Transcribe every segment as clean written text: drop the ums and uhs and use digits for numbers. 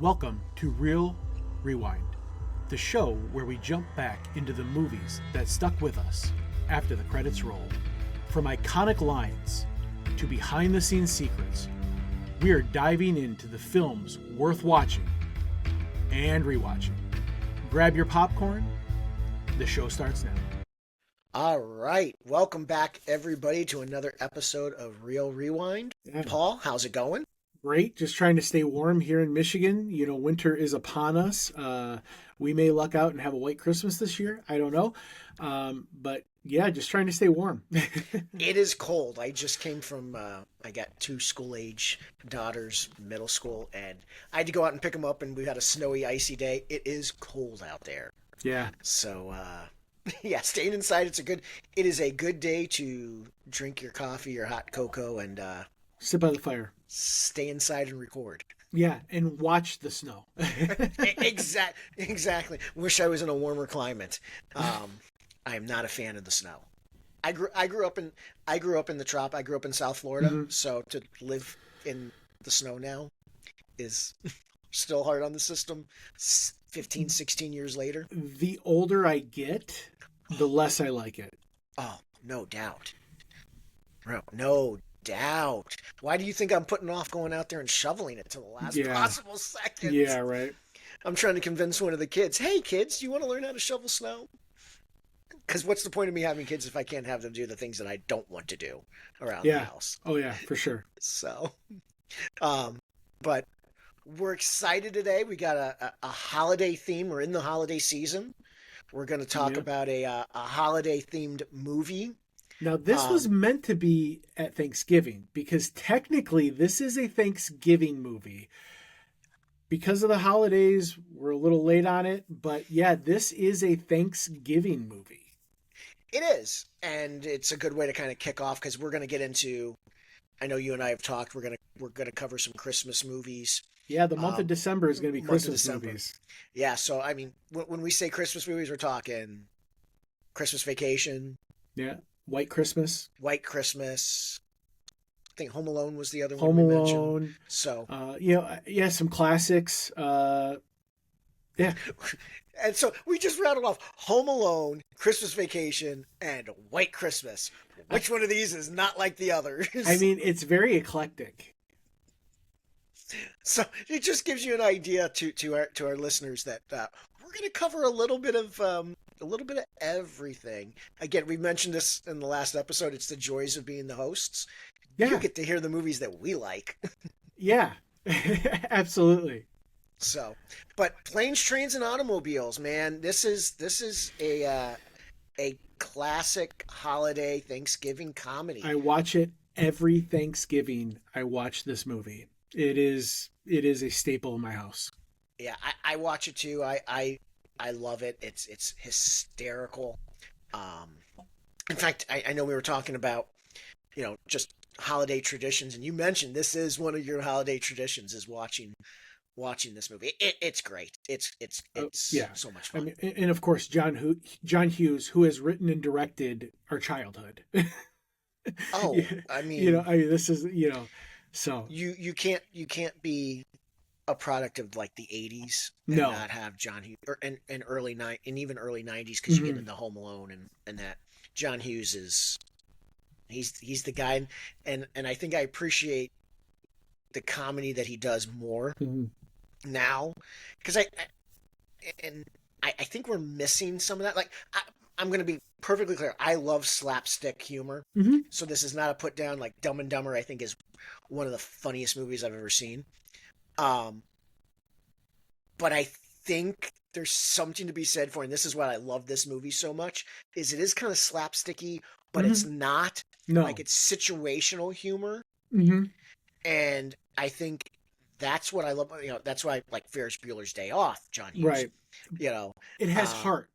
Welcome to Real Rewind, the show where we jump back into the movies that stuck with us after the credits rolled. From iconic lines to behind the scenes secrets, we are diving into the films worth watching and rewatching. Grab your popcorn, the show starts now. All right. Welcome back, everybody, to another episode of Real Rewind. Yeah. Paul, how's it going? Great. Just trying to stay warm here in Michigan. You know, winter is upon us. We may luck out and have a white Christmas this year. I don't know. But yeah, just trying to stay warm. It is cold. I just came from, I got two school-age daughters, middle school, and I had to go out and pick them up, and we had a snowy, icy day. It is cold out there. Yeah. So, yeah, staying inside, it is a good day to drink your coffee, your hot cocoa, and Sit by the fire. stay inside and record. Yeah, and watch the snow. Exactly. Wish I was in a warmer climate. I am not a fan of the snow. I grew up in the trop. I grew up in South Florida, so to live in the snow now is still hard on the system 15, 16 years later. The older I get, the less I like it. Oh, no doubt. No doubt. Why do you think I'm putting off going out there and shoveling it to the last possible second? Yeah, right. I'm trying to convince one of the kids, hey, kids, do you want to learn how to shovel snow? Because what's the point of me having kids if I can't have them do the things that I don't want to do around the house? Oh, yeah, for sure. So, but we're excited today. We got a holiday theme. We're in the holiday season. We're going to talk about a holiday-themed movie. Now, this was meant to be at Thanksgiving because technically this is a Thanksgiving movie. Because of the holidays, we're a little late on it. But yeah, this is a Thanksgiving movie. It is. And it's a good way to kind of kick off because we're going to get into, I know you and I have talked, we're going to cover some Christmas movies. Yeah, the month of December is going to be Christmas movies. Yeah, so I mean, when we say Christmas movies, we're talking Christmas Vacation. Yeah. White Christmas. I think Home Alone was the other one we mentioned. mentioned. Home Alone. So, some classics. Yeah. And so we just rattled off Home Alone, Christmas Vacation, and White Christmas. Which one of these is not like the others? I mean, it's very eclectic. So it just gives you an idea to our listeners that we're going to cover a little bit of everything. Again, we mentioned this in the last episode. It's the joys of being the hosts. Yeah. You get to hear the movies that we like. Yeah, absolutely. So, but Planes, Trains, and Automobiles, man, this is a classic holiday Thanksgiving comedy. I watch it every Thanksgiving. I watch this movie. It is a staple in my house. Yeah, I watch it too. I love it. It's hysterical. In fact, I know we were talking about, just holiday traditions, and you mentioned this is one of your holiday traditions is watching this movie. It's great. It's so much fun. I mean, and of course, John Hughes, who has written and directed our childhood. Oh, Yeah. I mean, this is, so you can't be a product of like the 80s and No. not have John Hughes and even early 90s because you get into Home Alone and that John Hughes is he's the guy, and I think I appreciate the comedy that he does more now because I think we're missing some of that. Like I'm going to be perfectly clear. I love slapstick humor. So this is not a put down. Like Dumb and Dumber, I think is one of the funniest movies I've ever seen. But I think there's something to be said for, and this is why I love this movie so much, is it is kind of slapsticky, but it's not. No. Like it's situational humor. And I think that's what I love. That's why I like Ferris Bueller's Day Off, John Hughes. Right. It has heart.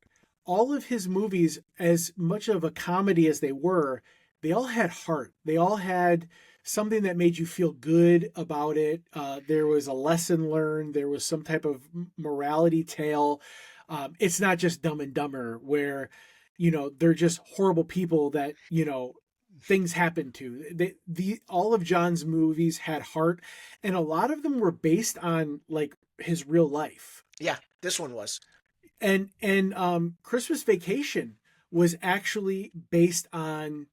All of his movies, as much of a comedy as they were, they all had heart. They all had something that made you feel good about it. There was a lesson learned. There was some type of morality tale. It's not just Dumb and Dumber where, they're just horrible people that, things happen to. All of John's movies had heart, and a lot of them were based on like his real life. Yeah, this one was. And Christmas Vacation was actually based on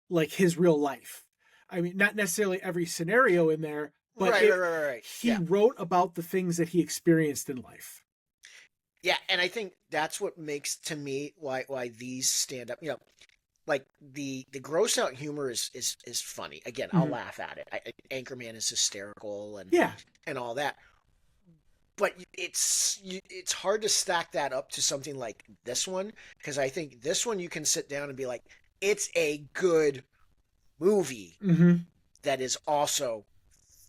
like his real life. I mean, not necessarily every scenario in there, but Right, right, right, right, right. he Yeah. wrote about the things that he experienced in life. Yeah, and I think that's what makes to me why these stand up. Like the gross out humor is funny. Again, I'll Mhm. laugh at it. Anchorman is hysterical Yeah. and all that. But it's hard to stack that up to something like this one because I think this one you can sit down and be like, it's a good movie Hmm. that is also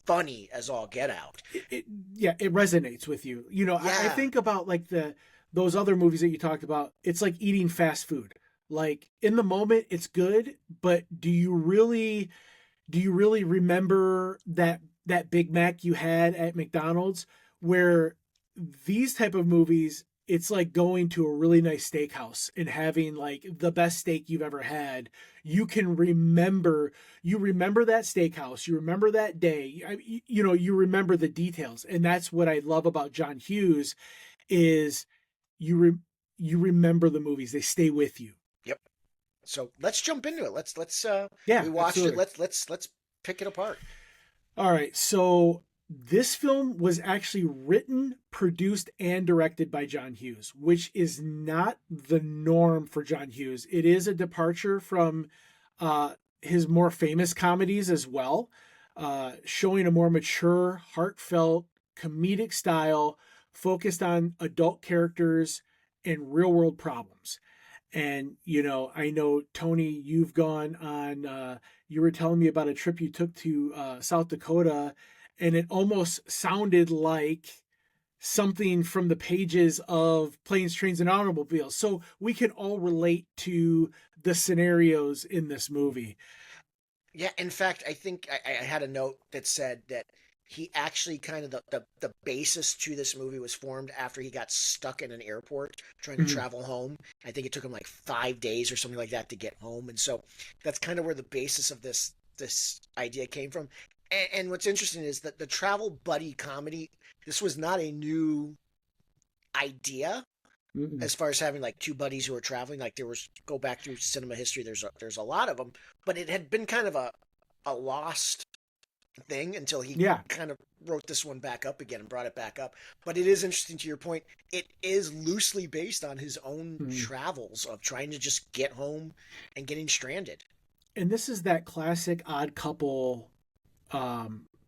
funny as all get out. it yeah, it resonates with you. You know, I Yeah. think about like those other movies that you talked about. It's like eating fast food. Like in the moment, it's good, but do you really remember that Big Mac you had at McDonald's? Where these type of movies, it's like going to a really nice steakhouse and having like the best steak you've ever had. You remember that steakhouse, you remember that day. You remember the details, and that's what I love about John Hughes is you re, you remember the movies, they stay with you. Yep. So let's jump into it. Let's Yeah, we watched it. absolutely. Let's pick it apart. All right, so this film was actually written, produced, and directed by John Hughes, which is not the norm for John Hughes. It is a departure from uh, his more famous comedies as well, showing a more mature, heartfelt, comedic style focused on adult characters and real world problems. And, I know, Tony, you've gone on, you were telling me about a trip you took to South Dakota, and it almost sounded like something from the pages of Planes, Trains, and Automobiles. So we can all relate to the scenarios in this movie. Yeah, in fact, I think I had a note that said that he actually kind of the basis to this movie was formed after he got stuck in an airport trying to Mhm. travel home. I think it took him like 5 days or something like that to get home, and so that's kind of where the basis of this idea came from. And what's interesting is that the travel buddy comedy, this was not a new idea Mm-mm. as far as having like two buddies who are traveling. Like there was go back through cinema history, there's a lot of them, but it had been kind of a lost thing until he Yeah. kind of wrote this one back up again and brought it back up. But it is interesting to your point. It is loosely based on his own Mhm. travels of trying to just get home and getting stranded. And this is that classic odd couple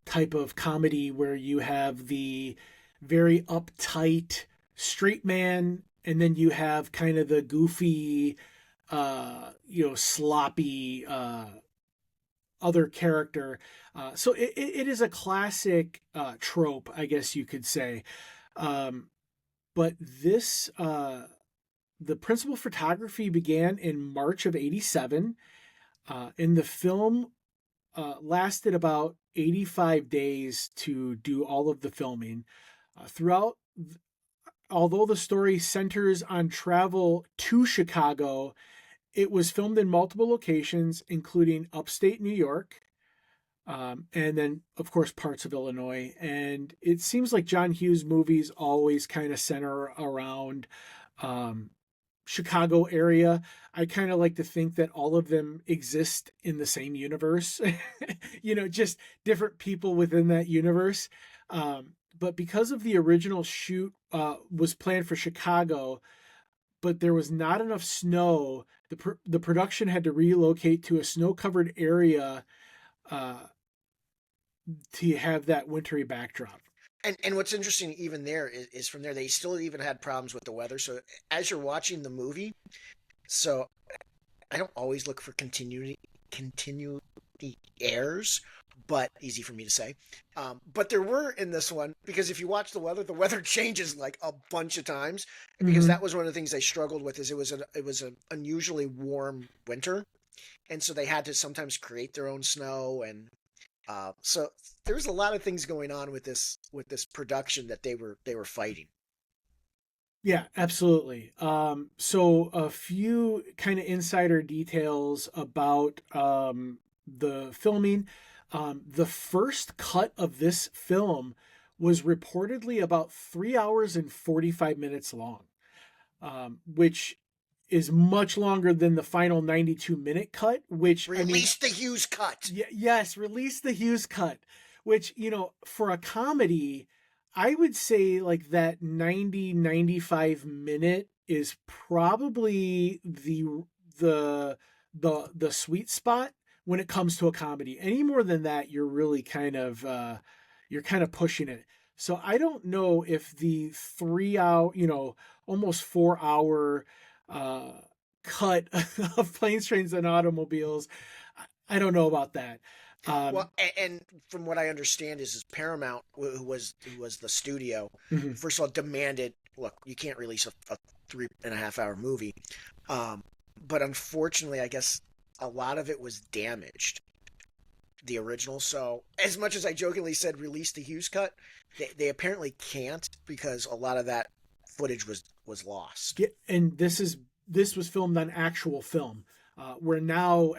type of comedy where you have the very uptight straight man, and then you have kind of the goofy, sloppy other character. So it is a classic trope, I guess you could say. Um, but the principal photography began in March of '87, and the film lasted about 85 days to do all of the filming. Throughout, although the story centers on travel to Chicago, it was filmed in multiple locations, including upstate New York, and then, of course, parts of Illinois. And it seems like John Hughes movies always kind of center around um, Chicago area. I kind of like to think that all of them exist in the same universe, just different people within that universe. But because of the original shoot was planned for Chicago, but there was not enough snow, the production had to relocate to a snow covered area uh, to have that wintry backdrop. And what's interesting even there is from there they still even had problems with the weather. So as you're watching the movie, so I don't always look for continuity errors, but easy for me to say. But there were in this one because if you watch the weather changes like a bunch of times because Mm-hmm. that was one of the things they struggled with is it was an unusually warm winter, and so they had to sometimes create their own snow so there was a lot of things going on with this production that they were fighting. Yeah, absolutely. So a few kind of insider details about the filming. The first cut of this film was reportedly about 3 hours and 45 minutes long, which is much longer than the final 92-minute cut, which, I mean, Release the Hughes cut. yes, release the Hughes cut, which, for a comedy, I would say like that 90-95 minute is probably the the sweet spot when it comes to a comedy. Any more than that, you're really you're kind of pushing it. So I don't know if the 3 hour, almost 4 hour uh, cut of planes, trains, and automobiles. I don't know about that. Um, Well, and from what I understand is Paramount, who was the studio, mhm. first of all demanded, look, you can't release a 3.5 hour movie, um, but unfortunately, I guess a lot of it was damaged, the original. So as much as I jokingly said release the Hughes cut, they apparently can't because a lot of that footage was lost. And this was filmed on actual film, where now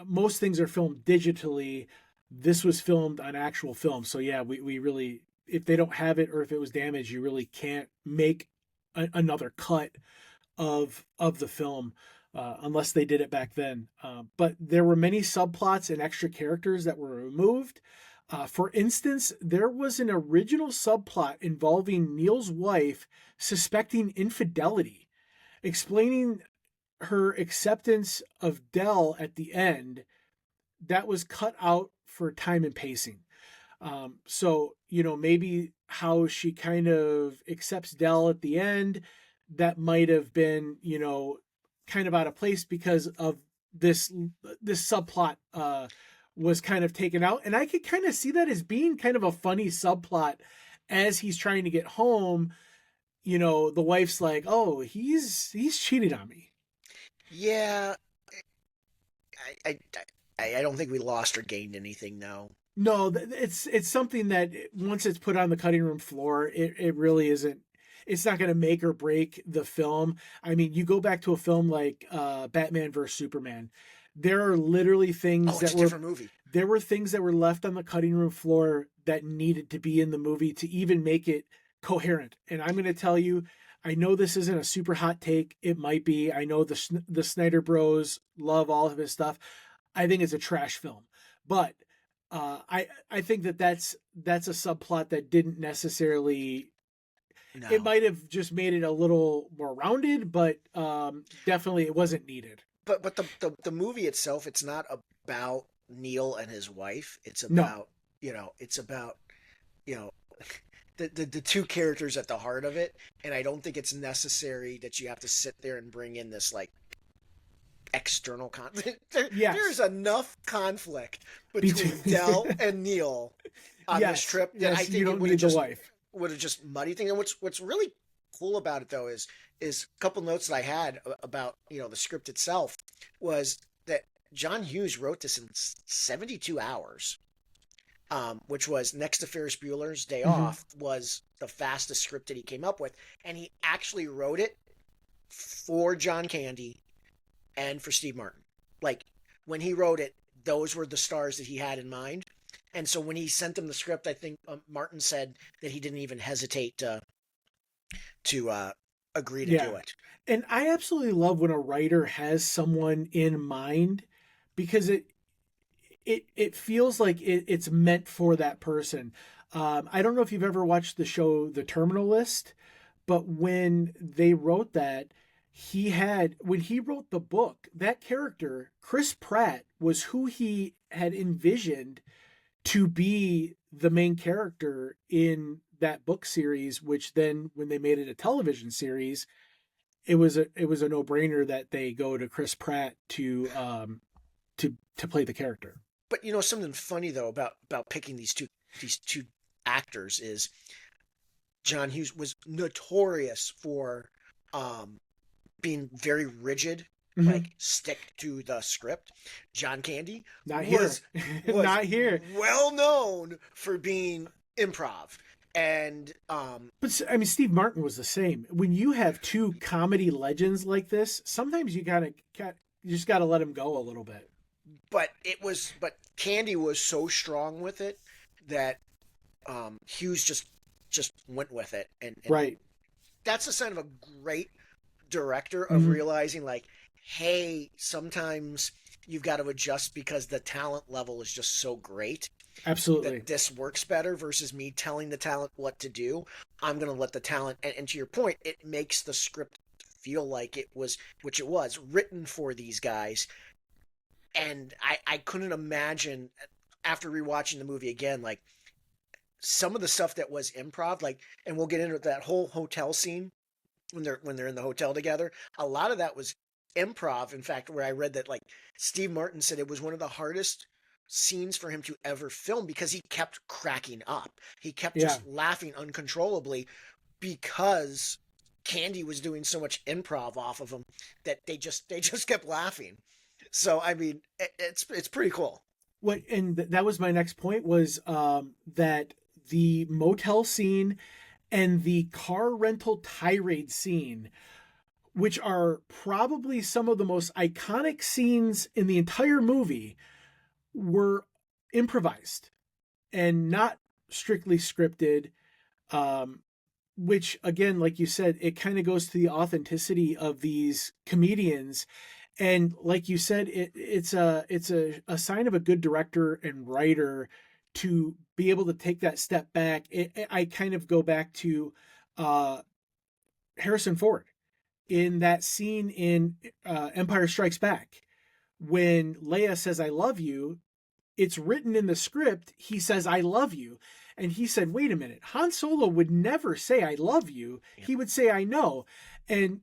most things are filmed digitally. This was filmed on actual film. So yeah, we really, if they don't have it or if it was damaged, you really can't make another cut of the film, unless they did it back then. But there were many subplots and extra characters that were removed. For instance, there was an original subplot involving Neil's wife suspecting infidelity, explaining her acceptance of Dell at the end. That was cut out for time and pacing. So, maybe how she kind of accepts Dell at the end, that might have been, kind of out of place because of this subplot was kind of taken out. And I could kind of see that as being kind of a funny subplot as he's trying to get home. The wife's like, "Oh, he's cheated on me." Yeah, I, I don't think we lost or gained anything. No. No, it's something that once it's put on the cutting room floor, it really isn't. It's not going to make or break the film. I mean, you go back to a film like Batman vs Superman. There are literally Oh, things it's that a were different movie. there were things that were left on the cutting room floor that needed to be in the movie to even make it coherent. And I'm going to tell you, I know this isn't a super hot take. It might be. I know the Snyder Bros love all of his stuff. I think it's a trash film, but I think that's a subplot that didn't necessarily. It No. might have just made it a little more rounded, but definitely it wasn't needed. But the movie itself, it's not about Neil and his wife. It's No, about it's about you know the two characters at the heart of it. And I don't think it's necessary that you have to sit there and bring in this like external conflict. There's yes, enough conflict between between Dell and Neil on this yes, trip that I yes, you think it don't need the wife. would have just muddied things. And what's really cool about it though is a couple notes that I had about the script itself was that John Hughes wrote this in 72 hours, which was next to Ferris Bueller's Day Hmm. Off was the fastest script that he came up with, and he actually wrote it for John Candy and for Steve Martin. Like when he wrote it, those were the stars that he had in mind. And so when he sent them the script, I think Martin said that he didn't even hesitate to agree to Yeah, do it. and I absolutely love when a writer has someone in mind because it feels like it's meant for that person. I don't know if you've ever watched the show The Terminal List, but when they wrote that, when he wrote the book, that character, Chris Pratt, was who he had envisioned to be the main character in that book series, which then when they made it a television series, it was a no-brainer that they go to Chris Pratt to play the character. But something funny though about picking these two actors is John Hughes was notorious for um, being very rigid, Mhm. like stick to the script. John Candy Not here. was was Not here. well known for being improv, and But I mean, Steve Martin was the same. When you have two comedy legends like this, sometimes you just gotta let them go a little bit. but Candy was so strong with it that Hughes just right. went with it, and Right. that's a sign of a great director of Hmm. realizing like, hey, sometimes you've got to adjust because the talent level is just so great that Absolutely. this works better versus me telling the talent what to do. I'm going to let the talent, and to your point, it makes the script feel like it was, which it was, written for these guys. And I couldn't imagine after rewatching the movie again, like some of the stuff that was improv, like, and we'll get into that whole hotel scene when they're in the hotel together. A lot of that was improv. In fact, where I read that like Steve Martin said it was one of the hardest scenes for him to ever film because he kept cracking up. He kept Yeah. just laughing uncontrollably because Candy was doing so much improv off of him that they just kept laughing. So I mean, it's pretty cool. What and that was my next point was that the motel scene and the car rental tirade scene, which are probably some of the most iconic scenes in the entire movie, were improvised and not strictly scripted. Um, which again, like you said, it kind of goes to the authenticity of these comedians. And like you said, it's a sign of a good director and writer to be able to take that step back. I kind of go back to uh, Harrison Ford in that scene in Empire Strikes Back when Leia says "I love you." It's written in the script. He says "I love you," and he said, "Wait a minute. Han Solo would never say I love you. Yep. He would say I know." And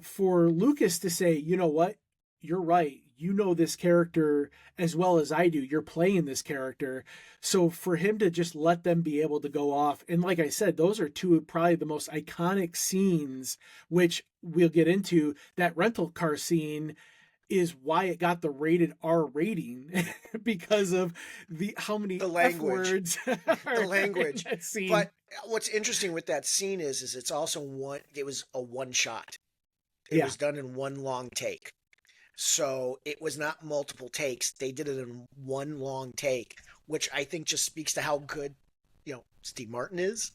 for Lucas to say, "You know what? You're right. You know this character as well as I do. You're playing this character." So for him to just let them be able to go off, and like I said, those are two of probably the most iconic scenes, which we'll get into. That rental car scene is why it got the rated R rating because of the how many The F language, words the are in language. that scene. But what's interesting with that scene is it's also one. It was a one shot. It Yeah. was done in one long take. So it was not multiple takes. They did it in one long take, which I think just speaks to how good, Steve Martin is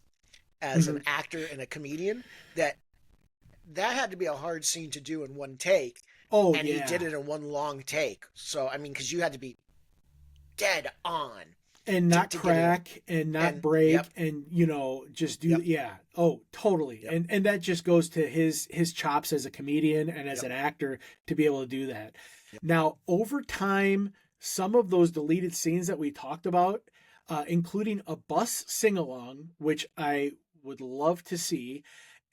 as an Hmm. actor and a comedian. That had to be a hard scene to do in one take, Oh and he did yeah. it in one long take. So I mean, because you had to be dead on And to, not to get it in. crack and not And yep, break and just do yep, yeah. Oh, totally. yep, And that just goes to his chops as a comedian and as yep, an actor to be able to do that. yep. Now, over time, some of those deleted scenes that we talked about, including a bus sing along, which I would love to see,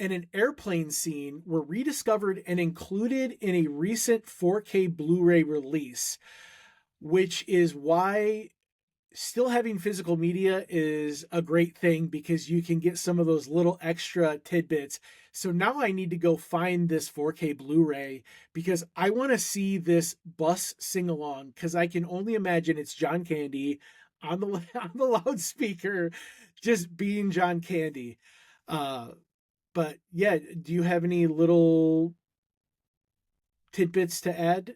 and an airplane scene, were rediscovered and included in a recent 4K Blu ray release, which is why still having physical media is a great thing because you can get some of those little extra tidbits. So now I need to go find this 4K Blu-ray because I want to see this bus sing along because I can only imagine it's John Candy on the on the loudspeaker just being John Candy. Uh but yeah, do you have any little tidbits to add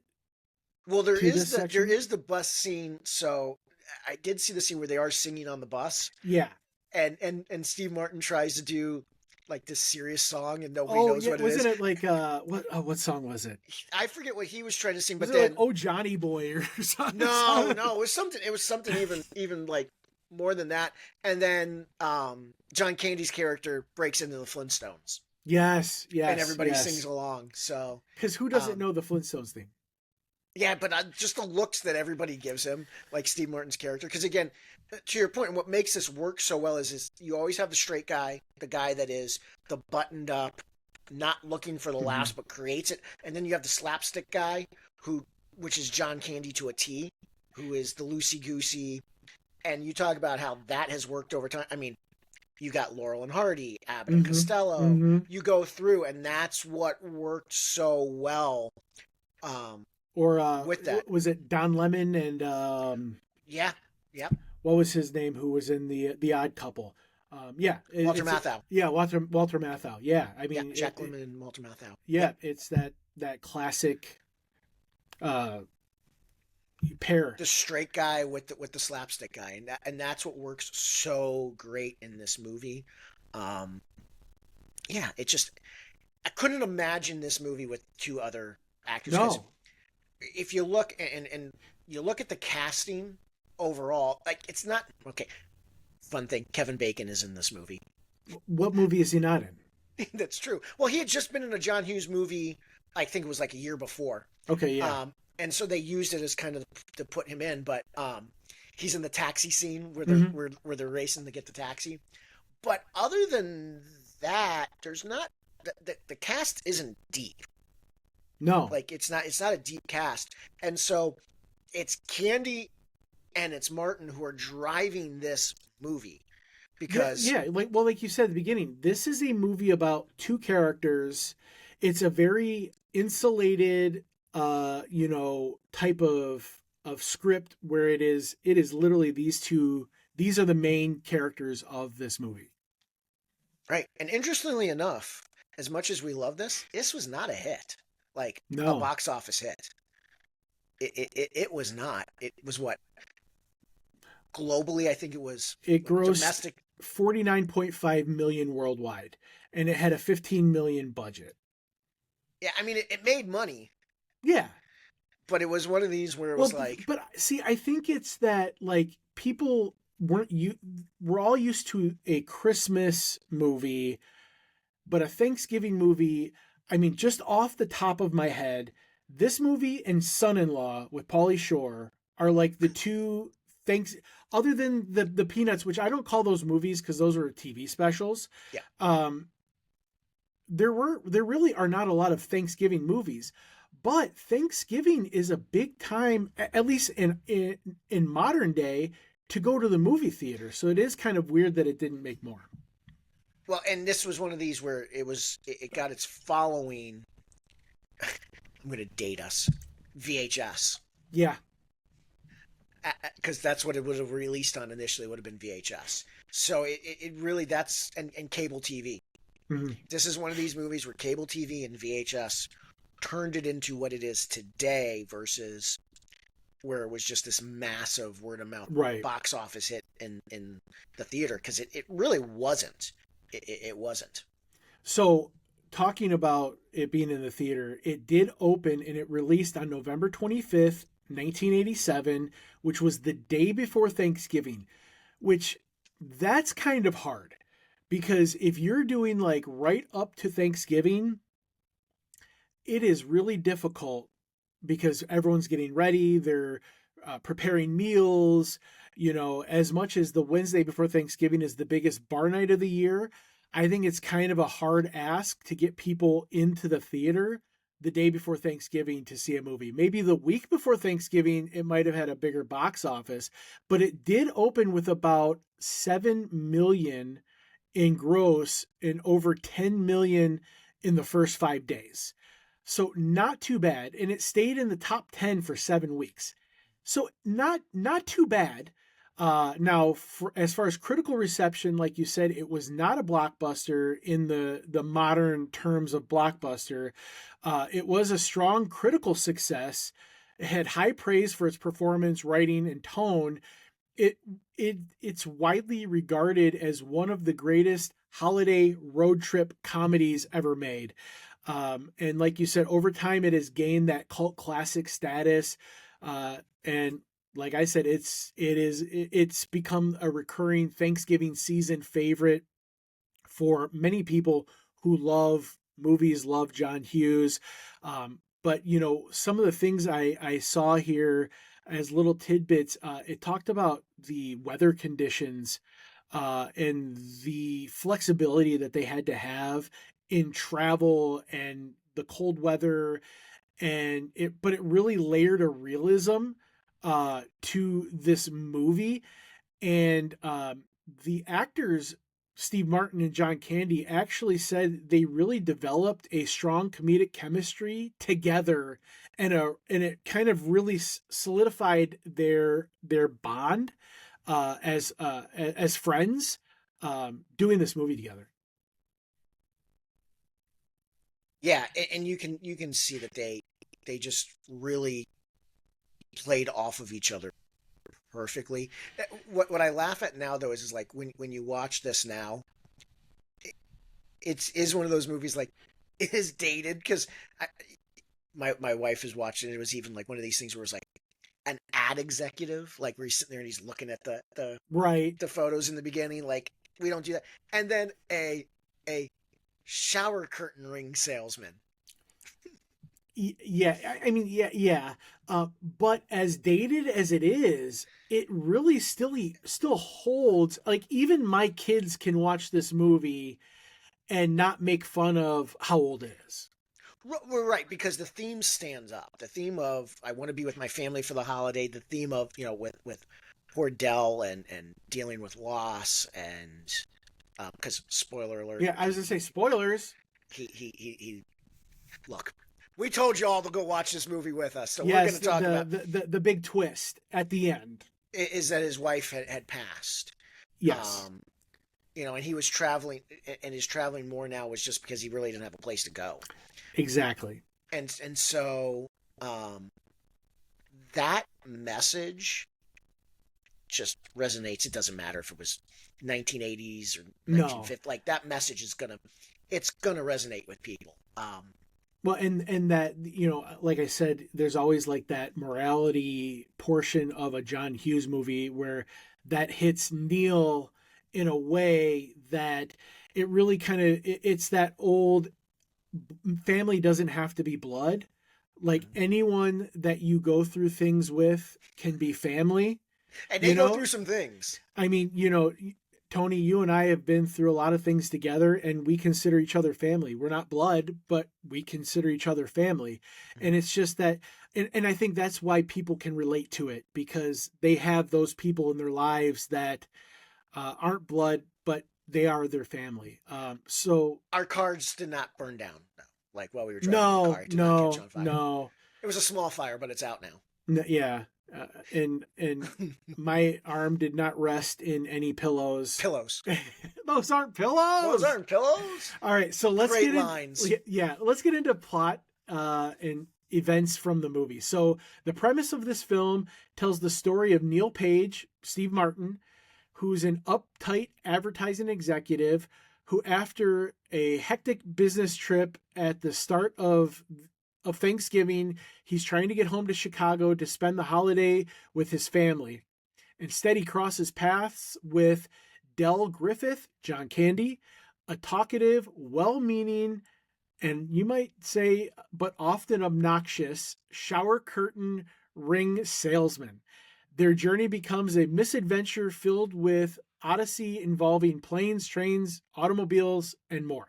Well, there to is this section? the bus scene. So I did see the scene where they are singing on the bus, Yeah. and Steve Martin tries to do like this serious song, and nobody Oh knows yeah, what it wasn't is. it like what song was it? I forget what he was trying to sing, Was but it like then "Oh Johnny Boy" or no, something? no, it was something. It was something even like more than that. And then John Candy's character breaks into the Flintstones, Yes, and yes, everybody sings yes. along. So Because who doesn't um, know the Flintstones thing? yeah, but just the looks that everybody gives him, like Steve Martin's character. Because again, to your point, what makes this work so well is you always have the straight guy, the guy that is the buttoned up, not looking for the Hmm. laughs but creates it, and then you have the slapstick guy who, which is John Candy to a T, who is the loosey goosey. And you talk about how that has worked over time. I mean, you got Laurel and Hardy, Abbott and Hmm. Costello. Hmm. You go through, and that's what worked so well um, Or with that. was it Don Lemon and Yeah, yep. what was his name? Who was in the Odd Couple? Yeah, Walter it's Matthau. yeah Walter Matthau. Yeah, I Yeah, mean Jack Lemmon and Walter Matthau. yeah, Yep. it's that classic uh, pair. The straight guy with the slapstick guy, and that's what works so great in this movie. Um, yeah, it just I couldn't imagine this movie with two other actors because No. if you look and you look at the casting overall, like it's not okay. Fun thing, Kevin Bacon is in this movie. What movie is he not in? That's true. Well, he had just been in a John Hughes movie. I think it was like a year before, Okay, yeah. and so they used it as kind of to put him in. But he's in the taxi scene where Hmm. where they're racing to get the taxi. But other than that, there's not the cast isn't deep. No. Like it's not a deep cast, and so it's Candy and it's Martin who are driving this movie Yeah, because yeah. Like you said at the beginning, this is a movie about two characters. It's a very insulated, type of script where it is literally these two. These are the main characters of this movie. right. And interestingly enough, as much as we love this, this was not a hit, like a No, box office hit. It was not. It was what globally. I think it was it grossed domestic. 49.5 million worldwide, and it had a 15 million budget. Yeah, I mean it made money, Yeah. but it was one of these where it Well, was like, but see, I think it's that like people we're all used to a Christmas movie, but a Thanksgiving movie. I mean, just off the top of my head, this movie and Son-in-Law with Pauly Shore are like the two thanks. Other than the Peanuts, which I don't call those movies because those are TV specials. yeah, Um, there really are not a lot of Thanksgiving movies, but Thanksgiving is a big time, at least in modern day, to go to the movie theater. So it is kind of weird that it didn't make more. well, and this was one of these where it got its following. I'm going to date us, VHS, Yeah. because that's what it would have released on initially. Would have been VHS. So it really that's and cable TV. Mhm. This is one of these movies where cable TV and VHS turned it into what it is today versus where it was just this massive word of mouth Right. box office hit in the theater because it really wasn't. It wasn't. So talking about it being in the theater, it did open and it released on November 25th, 1987, which was the day before Thanksgiving, which that's kind of hard because if you're doing like right up to Thanksgiving, it is really difficult because everyone's getting ready, they're preparing meals. As much as the Wednesday before Thanksgiving is the biggest bar night of the year, I think it's kind of a hard ask to get people into the theater the day before Thanksgiving to see a movie. Maybe the week before Thanksgiving, it might have had a bigger box office, but it did open with about 7 million in gross and over 10 million in the first 5 days. So not too bad, and it stayed in the top 10 for 7 weeks. So not too bad. Now, as far as critical reception, like you said, it was not a blockbuster in the modern terms of blockbuster. It was a strong critical success. It had high praise for its performance, writing, and tone. It it's widely regarded as one of the greatest holiday road trip comedies ever made. And like you said, over time it has gained that cult classic status. And like I said, it's become a recurring Thanksgiving season favorite for many people who love movies, love John Hughes. But some of the things I saw here as little tidbits, it talked about the weather conditions and the flexibility that they had to have in travel and the cold weather, but it really layered a realism to this movie. And the actors, Steve Martin and John Candy, actually said they really developed a strong comedic chemistry together, and it kind of really solidified their bond as friends doing this movie together. Yeah, and you can see that they just really played off of each other perfectly. What I laugh at now though is like when you watch this now, it's is one of those movies like it is dated because my wife is watching it. It was even like one of these things where it's like an ad executive, like where he's sitting there and he's looking at Right. the photos in the beginning. Like we don't do that. And then a shower curtain ring salesman. Yeah, I mean, yeah. But as dated as it is, it really still holds. Like even my kids can watch this movie and not make fun of how old it is. We're right because the theme stands up. The theme of I want to be with my family for the holiday. The theme of with poor Dell and dealing with loss and because spoiler alert, Yeah, I was gonna say spoilers. he look. We told you all to go watch this movie with us, so we're going Yes, to talk about the big twist at the end. is that his wife had passed. Yes, Um, and he was traveling, and his traveling more now was just because he really didn't have a place to go. exactly. And so that message just resonates. It doesn't matter if it was 1980s or No. 1950. Like that message is it's gonna resonate with people. Well, and that, like I said, there's always like that morality portion of a John Hughes movie where that hits Neil in a way that it really kind of it's that old family doesn't have to be blood. Like anyone that you go through things with can be family, And they you go know? through some things. I mean, Tony, you and I have been through a lot of things together and we consider each other family. We're not blood, but we consider each other family. And it's just that, and I think that's why people can relate to it because they have those people in their lives that aren't blood, but they are their family. So, Our cars did not burn down, though. Like while we were driving in the no, car, it did not catch no, on fire. no, It was a small fire, but it's out now. yeah. And my arm did not rest in any pillows. Pillows. Those aren't Those pillows. aren't pillows. All right, so let's Great get in. lines. Yeah, let's get into plot and events from the movie. So the premise of this film tells the story of Neil Page, Steve Martin, who's an uptight advertising executive who, after a hectic business trip at the start of Thanksgiving, he's trying to get home to Chicago to spend the holiday with his family. Instead, he crosses paths with Del Griffith, John Candy, a talkative, well meaning, and you might say, but often obnoxious, shower curtain ring salesman. Their journey becomes a misadventure filled with odyssey involving planes, trains, automobiles, and more.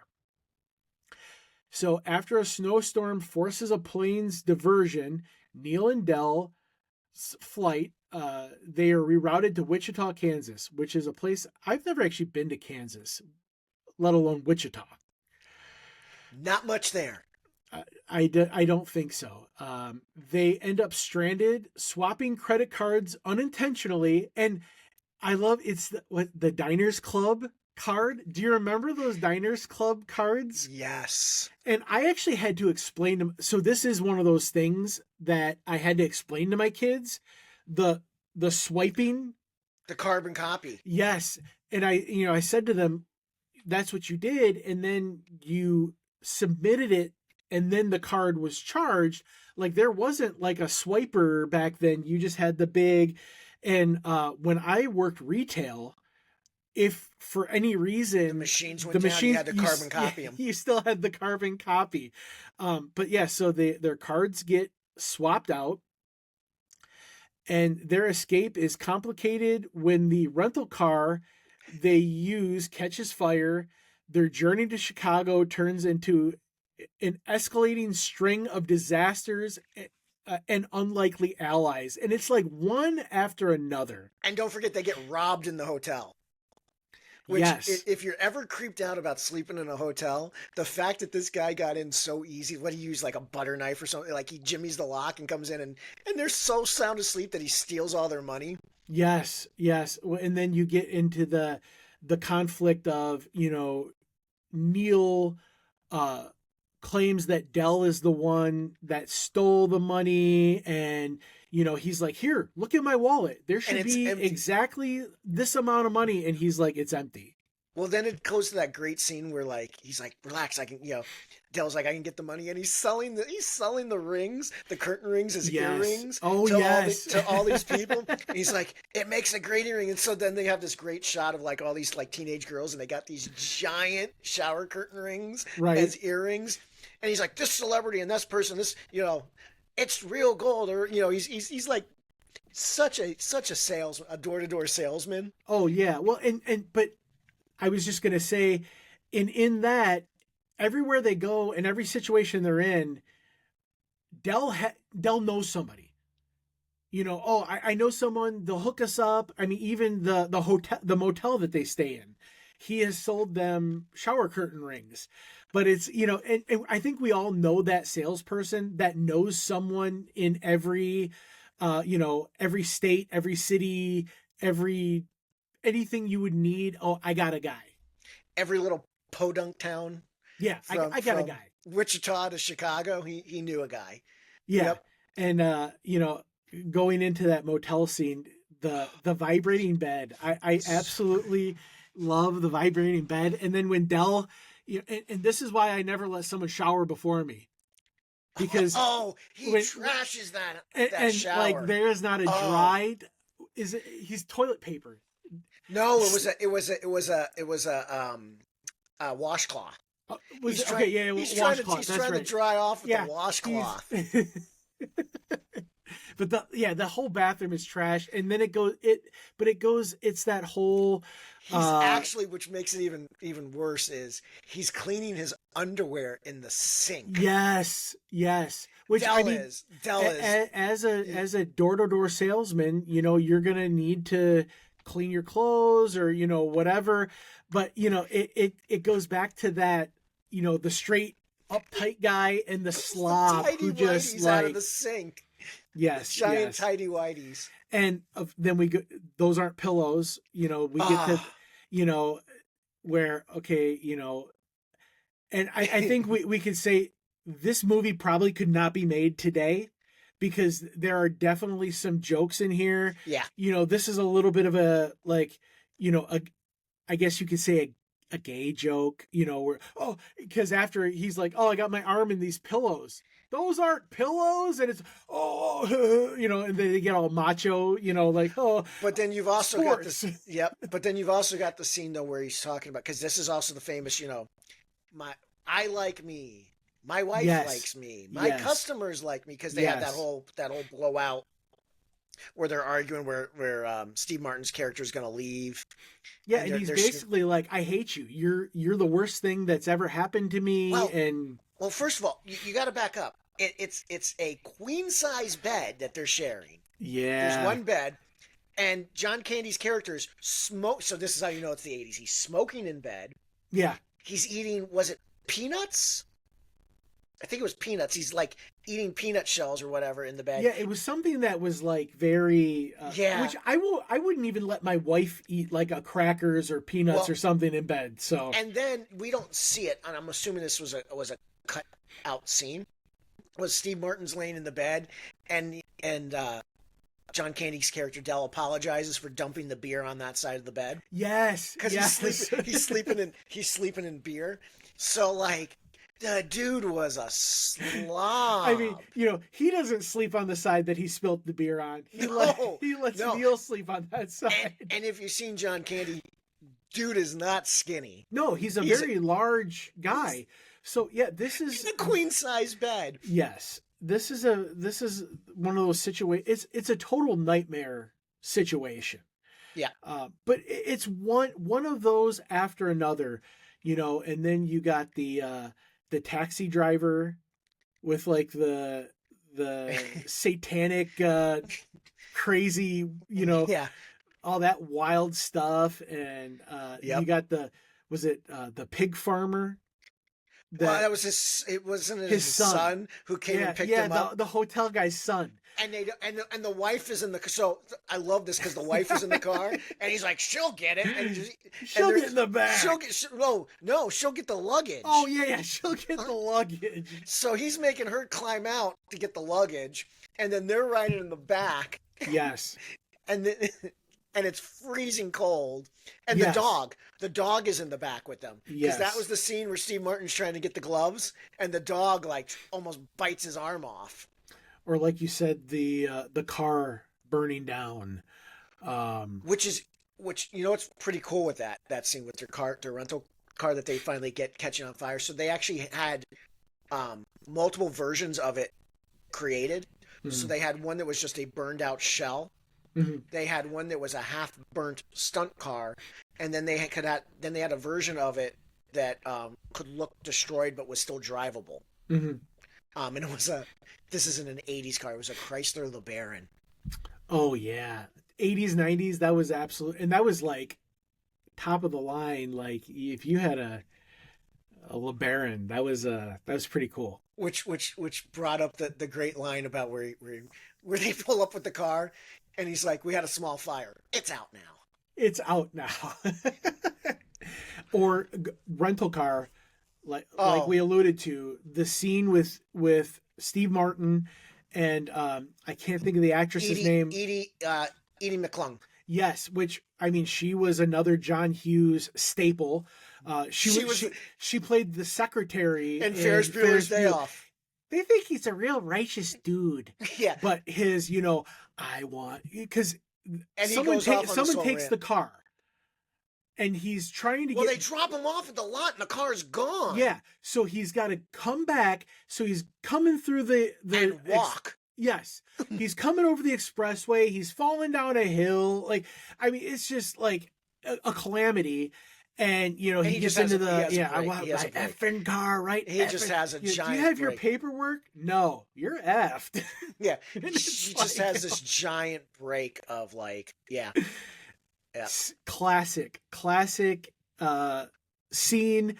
So, after a snowstorm forces a plane's diversion, Neil and Dell's flight, they are rerouted to Wichita, Kansas, which is a place I've never actually been to Kansas, let alone Wichita. Not much there. I don't think so. They end up stranded, swapping credit cards unintentionally, and I love it's the Diners Club card. Do you remember those Diners Club cards? Yes. And I actually had to explain them. So this is one of those things that I had to explain to my kids. The swiping. The carbon copy. Yes. And I said to them, that's what you did. And then you submitted it and then the card was charged. Like there wasn't like a swiper back then. You just had the big, and when I worked retail, if for any reason the machines went down, you had to carbon copy them. You still had the carbon copy. But yeah, so their cards get swapped out, and their escape is complicated when the rental car they use catches fire. Their journey to Chicago turns into an escalating string of disasters and unlikely allies, and it's like one after another. And don't forget, they get robbed in the hotel. Which, yes, if you're ever creeped out about sleeping in a hotel, the fact that this guy got in so easy, what he used like a butter knife or something, like he jimmies the lock and comes in, and they're so sound asleep that he steals all their money. yes, and then you get into the conflict of Neil claims that Dell is the one that stole the money, and he's like, here, look at my wallet, there should be empty. exactly this amount of money, and he's like, it's empty. Well, then it goes to that great scene where like he's like, relax, I can, Dell's like, I can get the money, and he's selling the rings, the curtain rings as Yes. earrings Oh, to yes. all these people. And he's like, it makes a great earring, and so then they have this great shot of like all these like teenage girls, and they got these giant shower curtain rings Right. as earrings, and he's like, this celebrity and this person, it's real gold, or he's like such a salesman, a door to door salesman. Oh, yeah. Well, but I was just going to say, in that, everywhere they go and every situation they're in, Dell knows somebody. Oh, I know someone. They'll hook us up. I mean, even the motel that they stay in, he has sold them shower curtain rings. But it's and I think we all know that salesperson that knows someone in every state, every city, every anything you would need. Oh, I got a guy. Every little podunk town Yeah, from I got a guy. Wichita to Chicago, he knew a guy. Yeah, Yep. and going into that motel scene, the vibrating bed, I absolutely love the vibrating bed. And then when Dell, and this is why I never let someone shower before me, because Oh, he when trashes that and like shower. there is not a Oh dried, is it? He's toilet paper. no, it was a washcloth. Was He's it, trying okay? Yeah, he's trying to washcloth. he's That's trying to right. dry off with the Yeah, washcloth. he's. But the whole bathroom is trash, and then it goes, it's that whole He's uh actually, which makes it even worse, is he's cleaning his underwear in the sink. yes, yes, which I mean, Dell is as a door-to-door salesman, you're gonna need to clean your clothes or whatever, but it goes back to that, the straight uptight guy and the the slob tidy who just whities out of like, the sink. The yes, giant yes. tidy whities. And then we go, those aren't pillows, we get to, Ah, you know where, okay, and I think we could say this movie probably could not be made today, because there are definitely some jokes in here. yeah. This is a little bit of a, like, a, I guess you could say a gay joke, where, oh, because after he's like, oh, I got my arm in these pillows. Those aren't pillows, and it's, oh, and they get all macho, like, oh, But then you've also got sports. this. Yep. But then you've also got the scene though where he's talking about, because this is also the famous, my I like me, my wife Yes, likes me, my yes, customers like me, because they have that yes. whole blowout where they're arguing, where Steve Martin's character is going to leave, Yeah, and and he's they're basically like, I hate you. You're the worst thing that's ever happened to me. well. And Well, first of all, you got to back up. It's a queen size bed that they're sharing. There's yeah, one bed, and John Candy's character's smoke. So this is how you know it's the '80s. He's smoking in bed. yeah, He's eating. Was it peanuts? I think it was peanuts. He's like eating peanut shells or whatever in the bed. yeah. It was something that was like very, Yeah. which I wouldn't even let my wife eat, like a crackers or peanuts or Well, something in bed. So and then we don't see it, and I'm assuming this was a cut out scene. Was Steve Martin's laying in the bed, and John Candy's character Dell apologizes for dumping the beer on that side of the bed yes, because yes. he's sleeping in beer. So like the dude was a I mean, slob. he doesn't sleep on the side that he spilt the beer on. No, He lets no. Neil sleep on that And side. and if you've seen John Candy, dude is not skinny. No, he's a He's very large he's, guy. So yeah, he's a queen size bed. yes, this is one of those situations. It's a total nightmare situation. Yeah. But it's one of those after another, and then you got the taxi driver with like the satanic, crazy, Yeah. all that wild stuff, and you Yep. got was it the pig farmer Well, that that was his. It wasn't his his son. son who came Yeah, and picked yeah, him up. the hotel guy's son. And the wife is in the. So I love this because the wife is in the car, and he's like, she'll get it, and She'll get in the back. she'll get the luggage. Oh yeah, yeah, she'll get the luggage. So he's making her climb out to get the luggage, and then they're riding in the back, Yes. and then and it's freezing cold. And Yes. the dog is in the back with them because that was Yes. the scene where Steve Martin's trying to get the gloves, and the dog like almost bites his arm off. Or like you said, the car burning down. Um, Which is which you know what's pretty cool with that scene with their rental car that they finally get catching on fire. So they actually had multiple versions of it created. So mm, they had one that was just a burned out shell. mhm. They had one that was a half burnt stunt car, and then they had a version of it that could look destroyed but was still drivable. Mhm. And it was a this isn't an '80s car; it was a Chrysler LeBaron. Oh yeah, 80s, 90s. That was absolute, and that was like top of the line. Like if you had a LeBaron, that was pretty cool. Which brought up the great line about where they pull up with the car, and he's like, "We had a small fire. It's out now." It's out now. Or rental car, like Oh, we alluded to, the scene with Steve Martin and I can't think of the actress's name. Edie McClung. Yes, which I mean, she was another John Hughes staple. She She was was she played the secretary in Ferris in Bueller's Ferris Day Bueller. Off. They think he's a real righteous dude, Yeah, but his, I want because and he goes off on this someone whole takes rant. the car and he's trying to Well, get. they drop him off at the lot, and the car's gone. Yeah, so he's got to come back. So he's coming through And walk. yes, he's coming over the expressway. He's falling down a hill. Like, I mean, it's just like a calamity. And And he he just gets has into he the has a I break. want He has my a break. effing car, right? He just has a Do you giant have your break. paperwork? No, you're effed. Yeah, And he it's just like, has this giant break of like, yeah, yeah. classic scene.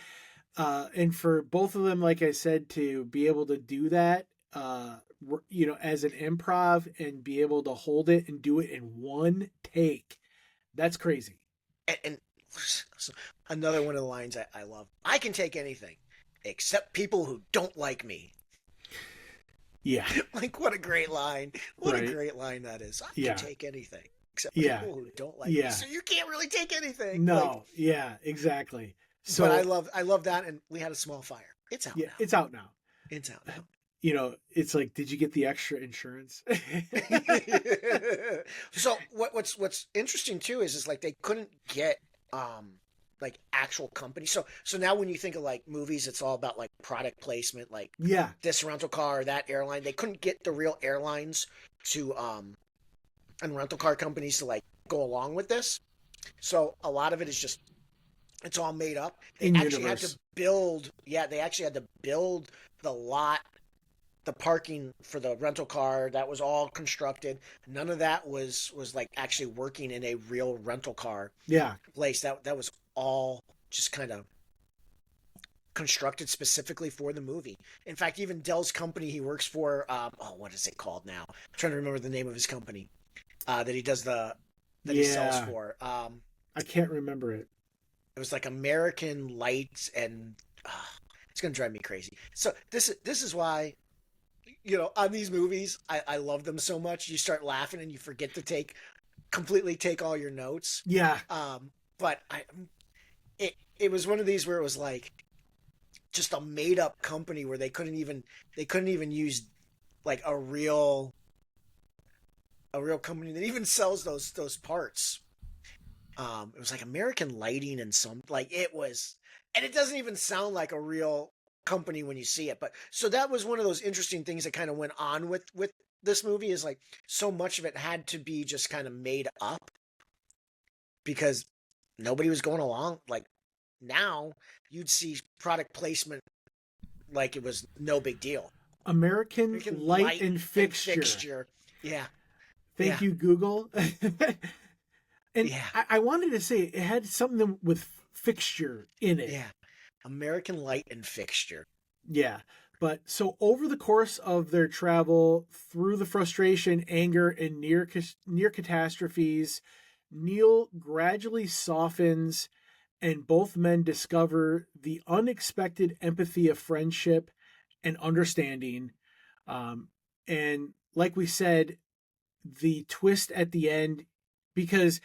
And for both of them, like I said, to be able to do that, as an improv and be able to hold it and do it in one take, that's crazy. And so another one of the lines I love. I can take anything, except people who don't like me. Yeah. Like, what a great line! What a Right. great line that is. I can Yeah. take anything, except Yeah. people who don't like me. Yeah. So you can't really take anything. Like, No. Yeah. Exactly. but So I love that. And we had a small fire. It's out yeah, now. it's out now. It's out now. It's like, did you get the extra insurance? So what's interesting too is like they couldn't get like actual companies. So now when you think of like movies, it's all about like product placement, like Yeah. this rental car or that airline. They couldn't get the real airlines to and rental car companies to like go along with this. So a lot of it is just it's all made up. They In actually had to universe. build they actually had to build the lot, the parking for the rental car. That was all constructed. None of that was like actually working in a real rental car Yeah. place. That was all just kind of constructed specifically for the movie. In fact, even Dell's company he works for, what is it called now? I'm trying to remember the name of his company that he does that he sells Yeah. for. I can't remember it. It was like American Lights, and it's gonna drive me crazy. So this is why on these movies I love them so much. You start laughing and you forget to completely take all your notes. Yeah. But it was one of these where it was like just a made up company where they couldn't even use like a real company that even sells those parts. It was like American Lighting and some like it was, and it doesn't even sound like a real company when you see it. But so that was one of those interesting things that kind of went on with this movie is like so much of it had to be just kind of made up because nobody was going along. Like now you'd see product placement like it was no big deal. American American Light Light and and Fixture. Fixture, yeah, Thank yeah, you, Google. And yeah, I wanted to say it had something with fixture in it. yeah. American Light and Fixture. Yeah. But so over the course of their travel through the frustration, anger, and near catastrophes, Neil gradually softens, and both men discover the unexpected empathy of friendship and understanding. And like we said, the twist at the end, because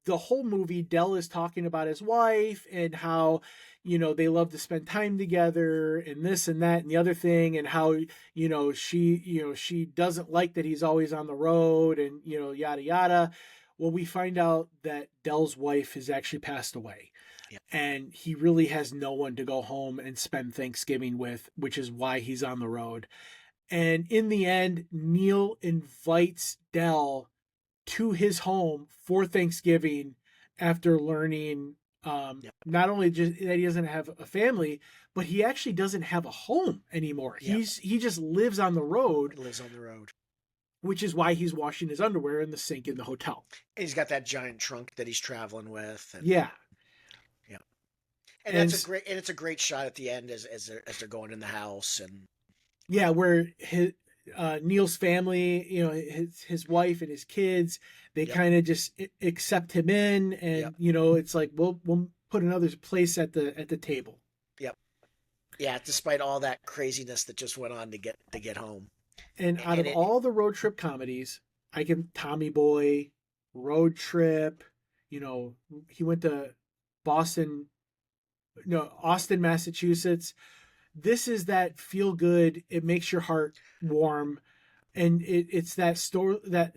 the whole movie, Dell is talking about his wife and how, they love to spend time together and this and that and the other thing, and how, she doesn't like that he's always on the road and, yada, yada. Well, we find out that Dell's wife has actually passed away, Yeah. and he really has no one to go home and spend Thanksgiving with, which is why he's on the road. And in the end, Neil invites Dell to his home for Thanksgiving after learning, Yep. not only just that he doesn't have a family, but he actually doesn't have a home anymore. Yep. He just lives on the road, He lives on the road. which is why he's washing his underwear in the sink in the hotel. And he's got that giant trunk that he's traveling with. And Yeah. yeah. And And it's a great shot at the end as they're going in the house. And yeah, where Neil's family, his wife and his kids, they yep. kind of just accept him in, Yep. and it's like we'll put another place at the table. Yep. Yeah, despite all that craziness that just went on to get home. And out And of all the road trip comedies, I can Tommy Boy, Road Trip, he went to Boston, no, Austin, Massachusetts. This is that feel good. It makes your heart warm, and it's that story that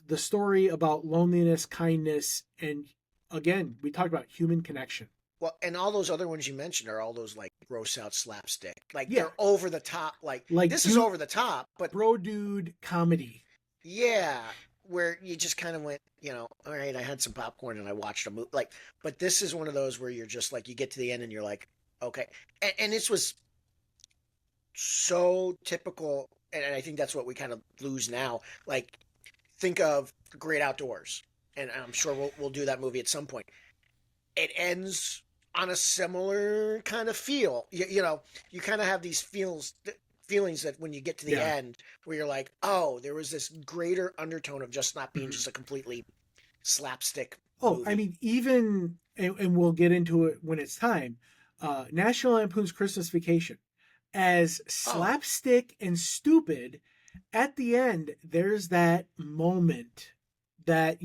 the story about loneliness, kindness, and again, we talked about human connection. well, and all those other ones you mentioned are all those like gross out slapstick. Like Yeah, they're over the top. Like like this is dude, over the top, but bro, dude, comedy. yeah, where you just kind of went, all right, I had some popcorn and I watched a movie. Like, but this is one of those where you're just like, you get to the end and you're like, okay. And this was so typical, and I think that's what we kind of lose now. Like, think of Great Outdoors, and I'm sure we'll do that movie at some point. It ends on a similar kind of feel. You kind of have these feelings that when you get to the Yeah. end, where you're like, oh, there was this greater undertone of just not being Mhm. just a completely slapstick Oh, I movie. mean, even and we'll get into it when it's time. National Lampoon's Christmas Vacation, as Oh, slapstick and stupid, at the end there's that moment that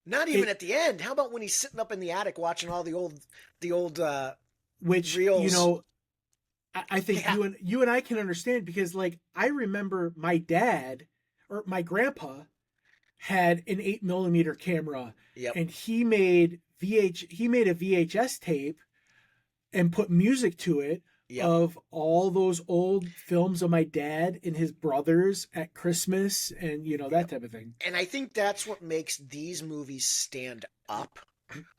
not even it, at the end. How about when he's sitting up in the attic watching all the old which reels? I think Yeah. you and I can understand, because like I remember my dad or my grandpa had an 8 millimeter camera, Yep. and he made a VHS tape and put music to it Yep. of all those old films of my dad and his brothers at Christmas, and that Yep. type of thing. And I think that's what makes these movies stand up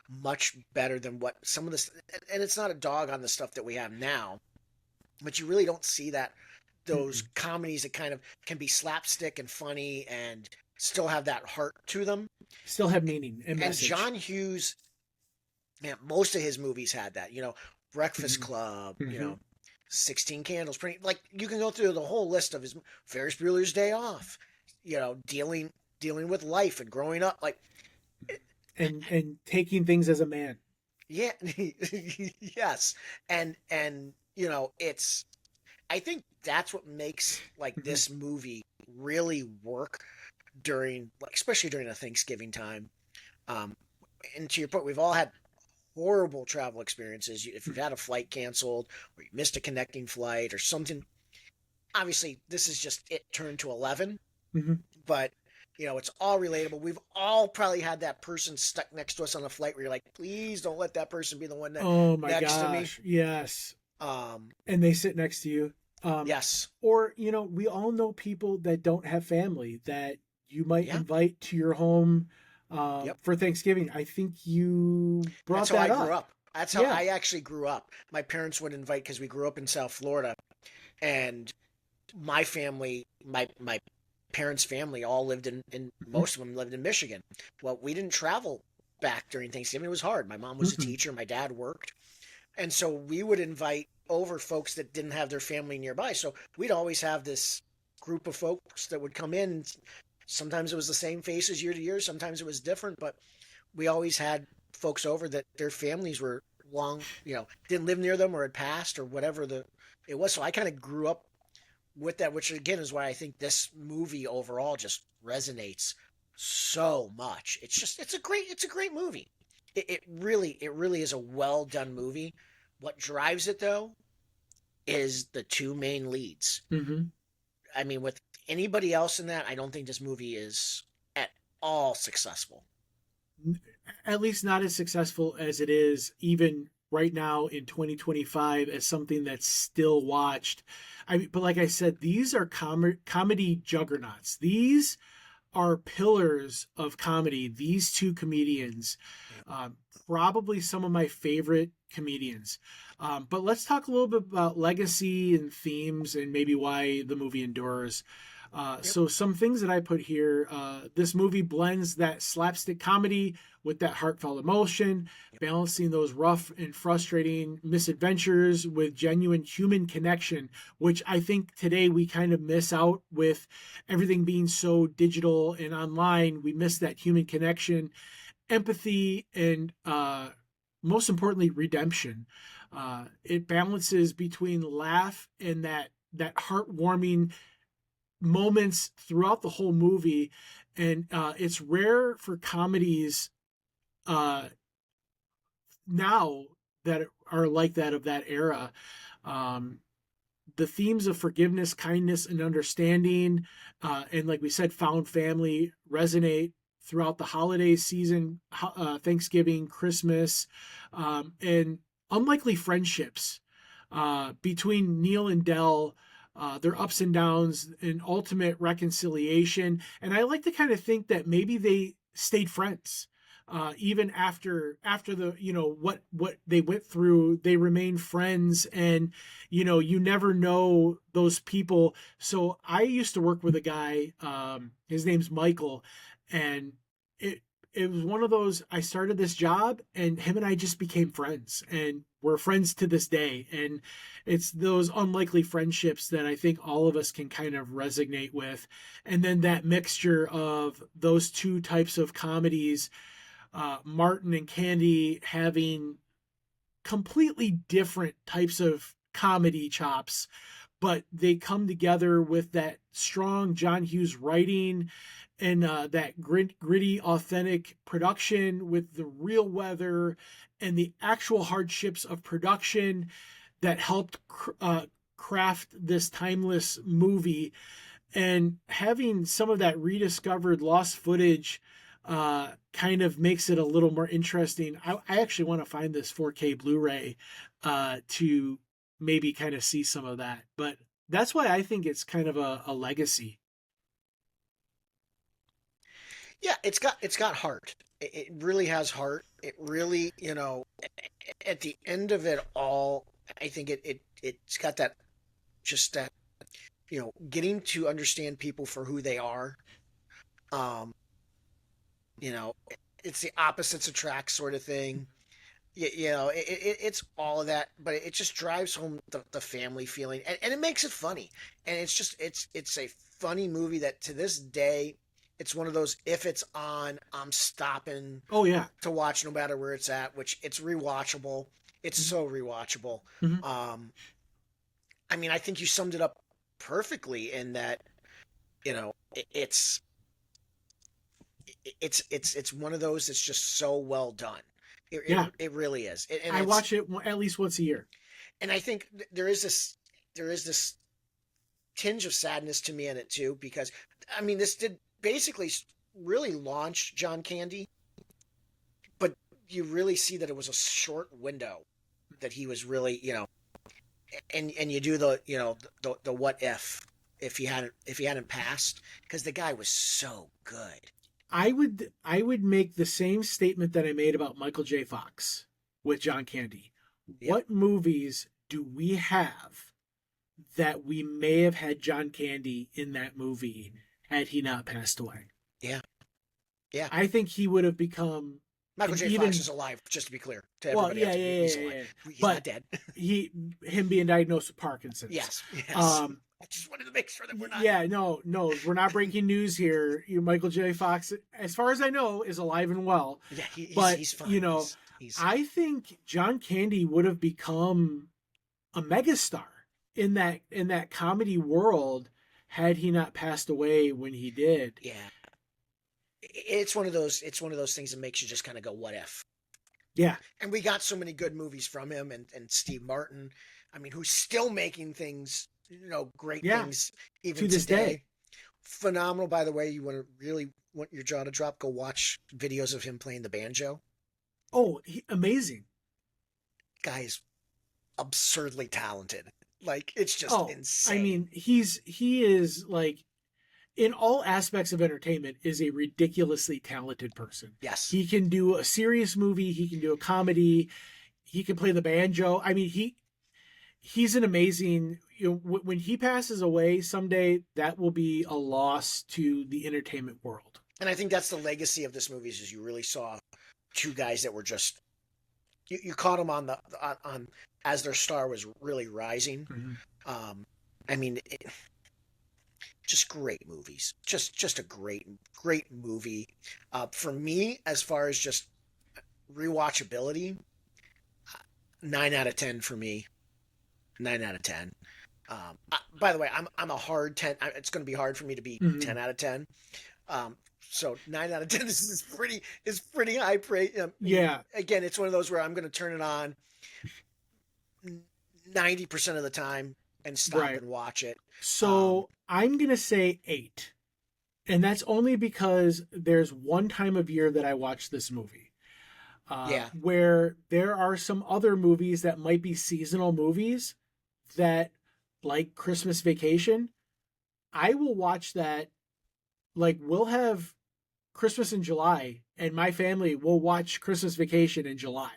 much better than what some of this. And it's not a dog on the stuff that we have now, but you really don't see that those Mm-mm. comedies that kind of can be slapstick and funny and still have that heart to them. Still have meaning and And message. John Hughes, man, most of his movies had that. Breakfast Mm-hmm. Club. Mm-hmm. 16 Candles. Pretty like you can go through the whole list of his Ferris Bueller's Day Off. Dealing with life and growing up. Like, And taking things as a man. yeah, yes, and it's. I think that's what makes like Mm-hmm. this movie really work during, like, especially during a Thanksgiving time. Um, and to your point, we've all had horrible travel experiences. If you've had a flight canceled or you missed a connecting flight or something, obviously this is just it turned to 11, Mm-hmm. but it's all relatable. We've all probably had that person stuck next to us on a flight where you're like, please don't let that person be the one that Oh my next to me. gosh, yes. um And they sit next to you. yes. Or we all know people that don't have family that you might Yeah. invite to your home Yep. for Thanksgiving. I think you That's brought how I that grew up. up. That's how Yeah. I actually grew up. My parents would invite, because we grew up in South Florida, and my family, my parents' family, all lived in Mhm. most of them lived in Michigan. Well, we didn't travel back during Thanksgiving. It was hard. My mom was a Mm-mm. teacher. My dad worked, and so we would invite over folks that didn't have their family nearby. So we'd always have this group of folks that would come in. Sometimes it was the same faces year to year. Sometimes it was different, but we always had folks over that their families were long, didn't live near them or had passed or whatever it was. So I kind of grew up with that, which again is why I think this movie overall just resonates so much. It's a great movie. It really is a well done movie. What drives it though is the two main leads. Hmm. I mean, with anybody else in that, I don't think this movie is at all successful. At least not as successful as it is even right now in 2025 as something that's still watched. I mean, but like I said, these are comedy juggernauts. These are pillars of comedy. These two comedians, Yep. um, probably some of my favorite comedians. But let's talk a little bit about legacy and themes and maybe why the movie endures. Yep. So some things that I put here, this movie blends that slapstick comedy with that heartfelt emotion, Yep. balancing those rough and frustrating misadventures with genuine human connection, which I think today we kind of miss out with everything being so digital and online. We miss that human connection, empathy, and most importantly, redemption. It balances between laugh and that heartwarming moments throughout the whole movie, and it's rare for comedies uh, now that are like that of that era. Um, the themes of forgiveness, kindness, and understanding, and like we said, found family resonate throughout the holiday season, Thanksgiving, Christmas, and unlikely friendships between Neil and Dell. Their ups and downs and ultimate reconciliation. And I like to kind of think that maybe they stayed friends. Even after the what they went through, they remained friends, and you never know those people. So I used to work with a guy, his name's Michael, and it it was one of those. I started this job and him and I just became friends, and we're friends to this day. And it's those unlikely friendships that I think all of us can kind of resonate with. And then that mixture of those two types of comedies, Martin and Candy having completely different types of comedy chops, but they come together with that strong John Hughes writing and that gritty, authentic production with the real weather and the actual hardships of production that helped craft this timeless movie. And having some of that rediscovered lost footage kind of makes it a little more interesting. I actually want to find this 4K Blu-ray to maybe kind of see some of that. But that's why I think it's kind of a legacy. Yeah, it's got heart. It really has heart. It really, at the end of it all, I think it's got that just that, getting to understand people for who they are. Um, you know, it's the opposites attract sort of thing. It's all of that, but it just drives home the family feeling, and it makes it funny. And it's a funny movie that to this day, it's one of those if it's on, I'm stopping Oh yeah. to watch no matter where it's at. Which it's rewatchable. It's so rewatchable. Mm-hmm. Um, I mean, I think you summed it up perfectly in that it's it's one of those that's just so well done. Yeah. It really is, and I watch it at least once a year. I think there is this tinge of sadness to me in it too, because I mean this did basically really launch John Candy, but you really see that it was a short window that he was really and you do the the what if he hadn't passed, because the guy was so good. I would make the same statement that I made about Michael J. Fox with John Candy. Yep. What movies do we have that we may have had John Candy in that movie had he not passed away? Yeah. Yeah. I think he would have become Michael an J. Fox even is alive, just to be clear to well, everybody yeah, else. yeah, He's yeah, alive. yeah. He's not But dead. him being diagnosed with Parkinson's. Yes. Yes. Um, I just wanted to make sure that we're not. yeah, no, we're not breaking news here. Michael J. Fox, as far as I know, is alive and well. Yeah, But he's fine. He's I think John Candy would have become a megastar in that comedy world had he not passed away when he did. yeah. it's one of those things that makes you just kind of go, what if? Yeah, And we got so many good movies from him, and Steve Martin. I mean, who's still making things, great yeah, things even to this day. today. Phenomenal, by the way. You really want your jaw to drop? Go watch videos of him playing the banjo. Oh, amazing. Guy is absurdly talented. Like, it's just Oh, I insane. mean, he is like in all aspects of entertainment is a ridiculously talented person. Yes. He can do a serious movie, he can do a comedy, he can play the banjo. I mean, he's an amazing, when he passes away someday, that will be a loss to the entertainment world. And I think that's the legacy of this movie is you really saw two guys that were just you caught them on as their star was really rising. Mm-hmm. Um, I mean, just great movies. Just a great movie. For me, as far as just rewatchability, 9 out of 10 for me. 9 out of 10. By the way, I'm a hard 10. It's going to be hard for me to be Mm-hmm. 10 out of 10. Um, so 9 out of 10 is pretty high praise. Yeah. Again, it's one of those where I'm going to turn it on 90% of the time and stop Right. and watch it. Um, So I'm going to say 8. And that's only because there's one time of year that I watch this movie. yeah, Where there are some other movies that might be seasonal movies that, like Christmas Vacation, I will watch that. Like, we'll have Christmas in July, and my family will watch Christmas Vacation in July.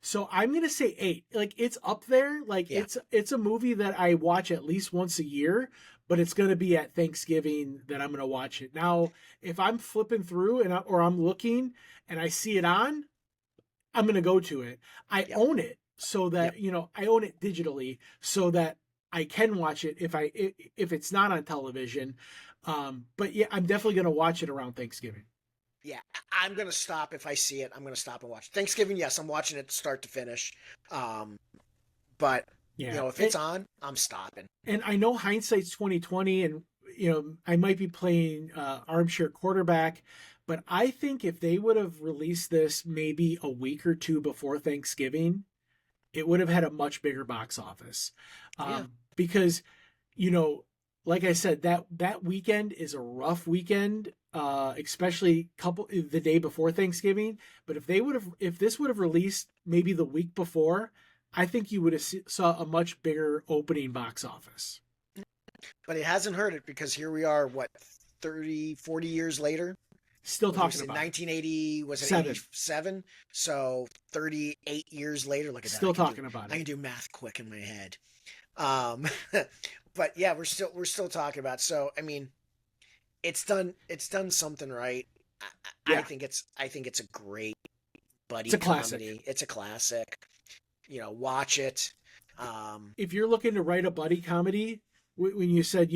So I'm gonna say 8. Like, it's up there. Like, yeah, it's a movie that I watch at least once a year, but it's gonna be at Thanksgiving that I'm gonna watch it. Now, if I'm flipping through or I'm looking and I see it on, I'm going to go to it. I yep, own it so yep, that, I own it digitally so that I can watch it if it's not on television. But yeah, I'm definitely going to watch it around Thanksgiving. yeah. I'm going to stop if I see it. I'm going to stop and watch. Thanksgiving, yes, I'm watching it start to finish. Um, but Yeah. if it's on, I'm stopping. And I know hindsight's 2020 and I might be playing armchair quarterback, but I think if they would have released this maybe a week or two before Thanksgiving, it would have had a much bigger box office. Yeah, Because, you know, like I said, that weekend is a rough weekend, especially the day before Thanksgiving. But if this would have released maybe the week before, I think you would have saw a much bigger opening box office. but it hasn't hurt it because here we are, what, 30, 40 years later? Still What was talking it, about it. 1980? Was it 7. 87? So 38 years later. Look at that. Still talking about I it. can do math quick in my head. Um, but yeah, we're still talking about. So I mean, it's done something right. I Yeah, think it's a great it's buddy a classic. comedy. It's a classic. Watch it. If you're looking to write a buddy comedy, when you said,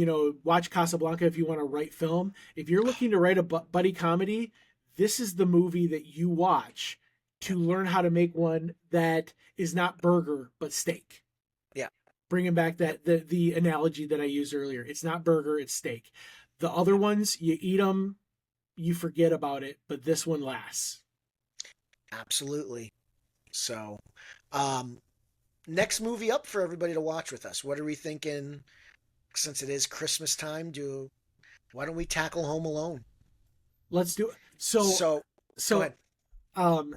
watch Casablanca if you want to write film, if you're looking to write a buddy comedy, this is the movie that you watch Yeah, to learn how to make one that is not burger but steak. yeah, Bringing back yep, the analogy that I used earlier, it's not burger, it's steak. The other yep. ones, you eat them, you forget about it, but this one lasts. Absolutely. So, um, next movie up for everybody to watch with us. What are we thinking? Since it is Christmas time, why don't we tackle Home Alone? Let's do it. So So, go so ahead. um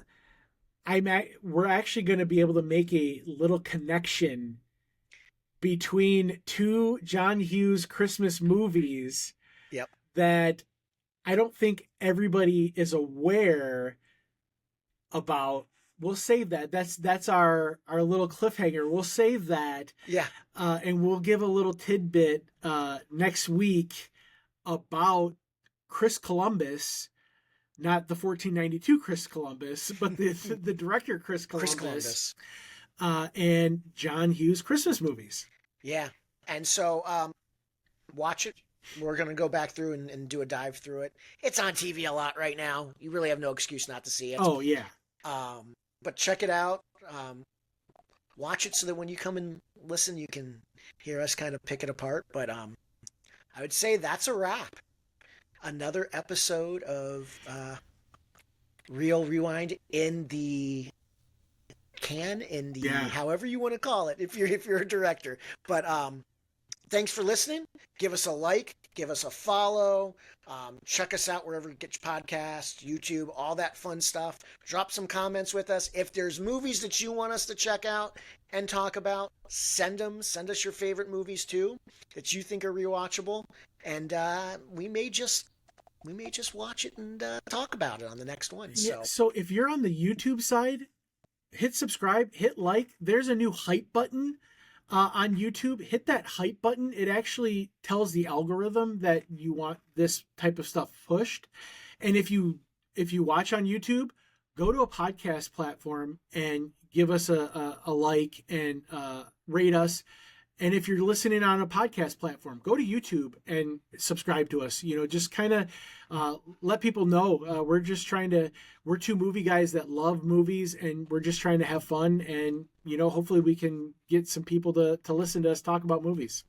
we're actually going to be able to make a little connection between two John Hughes Christmas movies Yep. that I don't think everybody is aware about. We'll save that. That's our little cliffhanger. We'll save that, Yeah. and we'll give a little tidbit next week about Chris Columbus, not the 1492 Chris Columbus, but the director Chris Chris Columbus, Columbus. and John Hughes Christmas movies. Yeah. And so, watch it. We're gonna go back through and do a dive through it. It's on TV a lot right now. You really have no excuse not to see it. Oh yeah, But check it out. Watch it so that when you come and listen, you can hear us kind of pick it apart. But I would say that's a wrap. another episode of Real Rewind in the can, in the Yeah. however you want to call it, if you're a director. But thanks for listening. Give us a like, give us a follow. Check us out wherever you get your podcasts, YouTube, all that fun stuff. Drop some comments with us. If there's movies that you want us to check out and talk about, send them. Send us your favorite movies too that you think are rewatchable, and we may just watch it and talk about it on the next one. Yeah. So So if you're on the YouTube side, hit subscribe, hit like. There's a new hype button on YouTube. Hit that hype button. It actually tells the algorithm that you want this type of stuff pushed. And if you watch on YouTube, go to a podcast platform and give us a like and rate us. And if you're listening on a podcast platform, go to YouTube and subscribe to us. Just kind of let people know we're two movie guys that love movies, and we're just trying to have fun. And, hopefully we can get some people to listen to us talk about movies.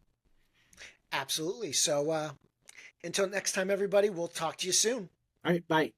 absolutely. So until next time, everybody, we'll talk to you soon. All right, bye.